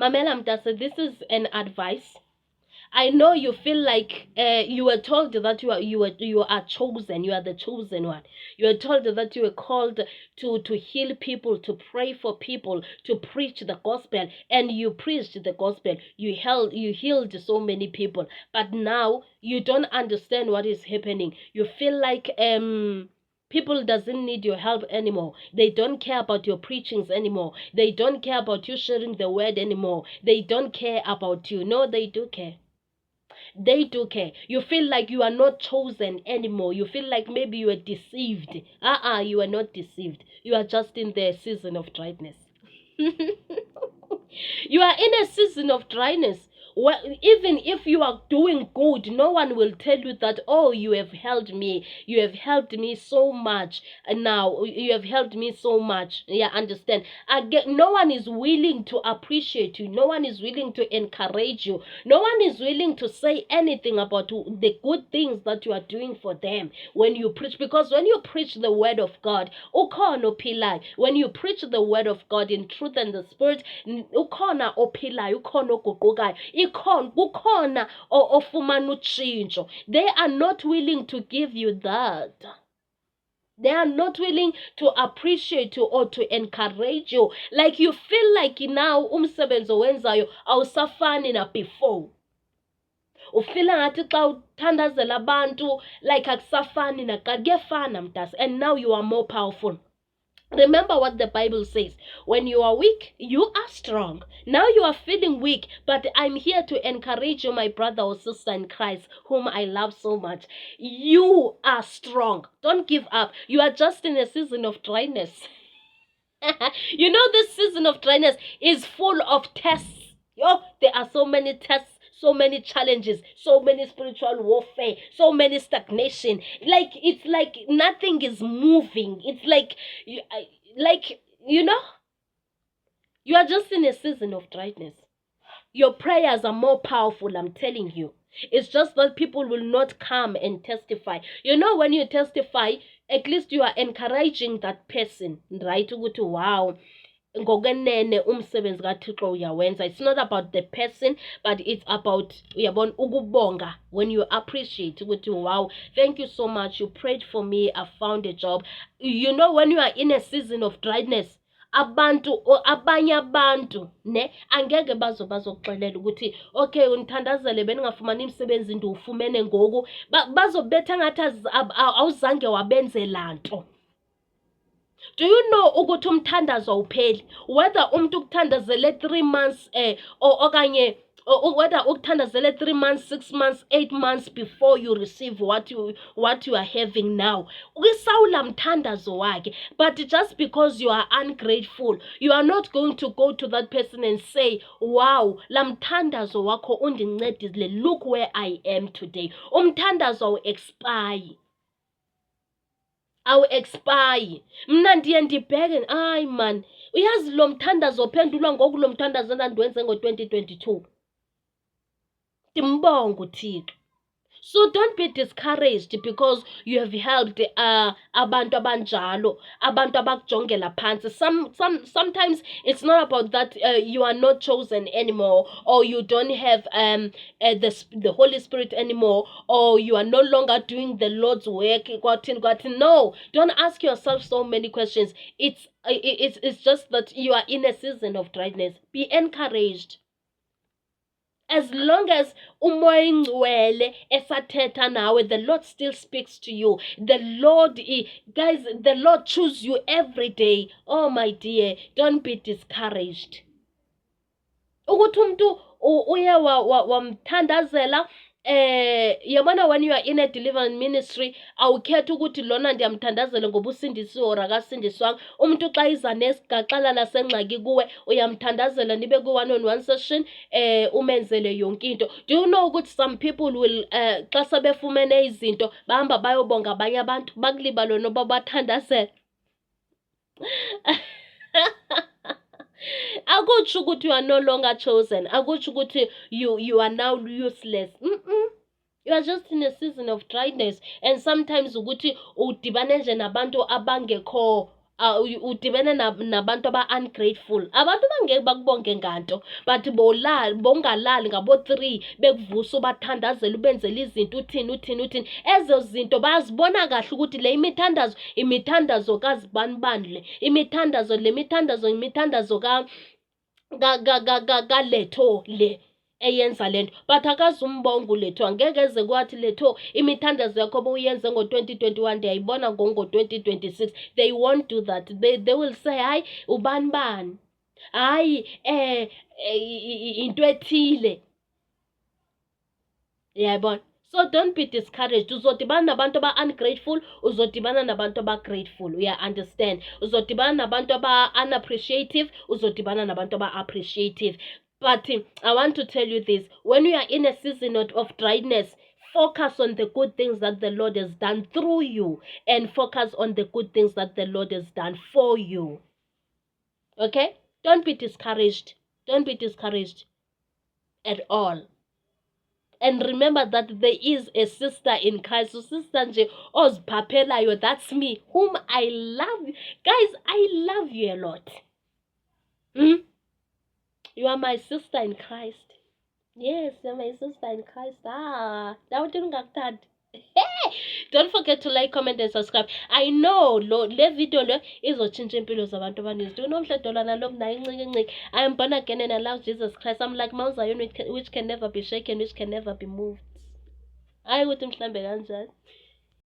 Mamela Mtase, this is an advice. I know you feel like you were told that you are chosen. You are the chosen one. You are told that you were called to heal people, to pray for people, to preach the gospel, and you preached the gospel. You healed so many people, but now you don't understand what is happening. You feel like people doesn't need your help anymore. They don't care about your preachings anymore. They don't care about you sharing the word anymore. They don't care about you. No, they do care. They do care. You feel like you are not chosen anymore. You feel like maybe you are deceived. You are not deceived. You are just in the season of dryness. You are in a season of dryness. Well, even if you are doing good, no one will tell you that, oh, you have helped me. You have helped me so much. And now you have helped me so much. Yeah, understand. Again, no one is willing to appreciate you. No one is willing to encourage you. No one is willing to say anything about the good things that you are doing for them when you preach. Because when you preach the word of God, ukhona ophilayo. When you preach the word of God in truth and the spirit, ukhona ophilayo, ukhona oguqukayo, kukhona ofumana utshintsho. They are not willing to give you that. They are not willing to appreciate you or to encourage you. Like you feel like now umsebenzi owenzayo awusafani na before. Ufila ngathi xa uthandazela abantu like akusafani nakade. Kuyafana mntase, and now you are more powerful. Remember what the Bible says. When you are weak, you are strong. Now you are feeling weak, but I'm here to encourage you, my brother or sister in Christ, whom I love so much. You are strong. Don't give up. You are just in a season of dryness. You know, this season of dryness is full of tests. There are so many tests, so many challenges, so many spiritual warfare, so many stagnation. Like it's like nothing is moving. It's like you know, you are just in a season of dryness. Your prayers are more powerful, I'm telling you. It's just that people will not come and testify. You know, when you testify, at least you are encouraging that person, right? To go to wow. Ngokenene umsebenzi kaThixo uyawenza. It's not about the person, but it's about uyabona ukubonga. When you appreciate ukuthi wow, thank you so much, you prayed for me, I found a job. You know, when you are in a season of dryness, abanye abantu ne angeke bazokuxelela ukuthi okay undithandazele beningafumani imisebenzi ndiwufumene ngoku. Bazobetha ngathi awuzange wabenzela nto. Do you know ukuthi umthandazo upheli? Whether umuntu ukuthandazele 3 months okanye whether ukuthandazele 3 months, 6 months, 8 months before you receive what you are having now. Ukisawula mthandazo wakhe. But just because you are ungrateful, you are not going to go to that person and say, wow, la mthandazo wakho undincedile, look where I am today. Umthandazo will expire. Awu expire. Mna ndiye ndibheke, ay man, uyazi lo mthandazo ophendulwa ngoku lo mthandazo endandiwenze ngo-2022. Ndimbonga uThixo. So don't be discouraged because you have helped abantu abanjalo, abantu abakujongela phansi. Sometimes it's not about that you are not chosen anymore, or you don't have the Holy Spirit anymore, or you are no longer doing the Lord's work. No, don't ask yourself so many questions. It's just that you are in a season of dryness. Be encouraged. As long as umoya ingcwele esathetha nawe, the Lord still speaks to you. The Lord, guys, the Lord chooses you every day. Oh my dear, don't be discouraged. Ukuthi umuntu uye wamthandazela yabona, when you are in a deliverance ministry, awukhetha ukuthi lona ndiyamthandazela ngoba usindisiwe or akasindiswanga. Umuntu xa iza nesigaxala lasengxaki kuwe, uyamthandazela nibe ku-1-on-1 session, umenzele yonke into. Do you know ukuthi some people will xa sebefumene izinto bahamba bayobonga abanye abantu bakulibale noba bathandazela? Akutsho ukuthi you are no longer chosen. Akutsho ukuthi you are now useless. You are just in a season of dryness, and sometimes ukuthi udibane nje nabantu abangekho udibene nabantu aba-ungrateful. Abantu bangeke bakubonge nganto, but bongalali ngabo-3 bekuvusa ubathandazela ubenzela izinto uthini. Ezo zinto bayazibona kahle ukuthi le imithandazo kazibanibani le. Le mithandazo kaLetho le eyenza lento, but akazumbonga uLetho. Angeke eze kwathi Letho imithandazo yakho bowuyenze ngo-2021 ndiyayibona ngo-2026. They won't do that. They will say hayi ubani hayi into ethile. Yayibona. So don't be discouraged. Uzodibana nabantu aba-ungrateful, uzodibana nabantu aba-grateful. Understand? Uzodibana nabantu aba-unappreciative, uzodibana nabantu aba-appreciative. But I want to tell you this. When you are in a season of dryness, focus on the good things that the Lord has done through you, and focus on the good things that the Lord has done for you. Okay? Don't be discouraged. Don't be discouraged at all. And remember that there is a sister in Christ. So sister nje oziphaphelayo, that's me, whom I love. Guys, I love you a lot. You are my sister in Christ. Yes, you're my sister in Christ. Don't forget to like, comment, and subscribe. I know le video le izotshintsha impilo zabantu abaninzi. Do nomhledolwana lo mna incike. I am born again and I love Jesus Christ. I'm like Mount Zion which can never be shaken, which can never be moved. Hayi ukuthi mhlambe kanjani.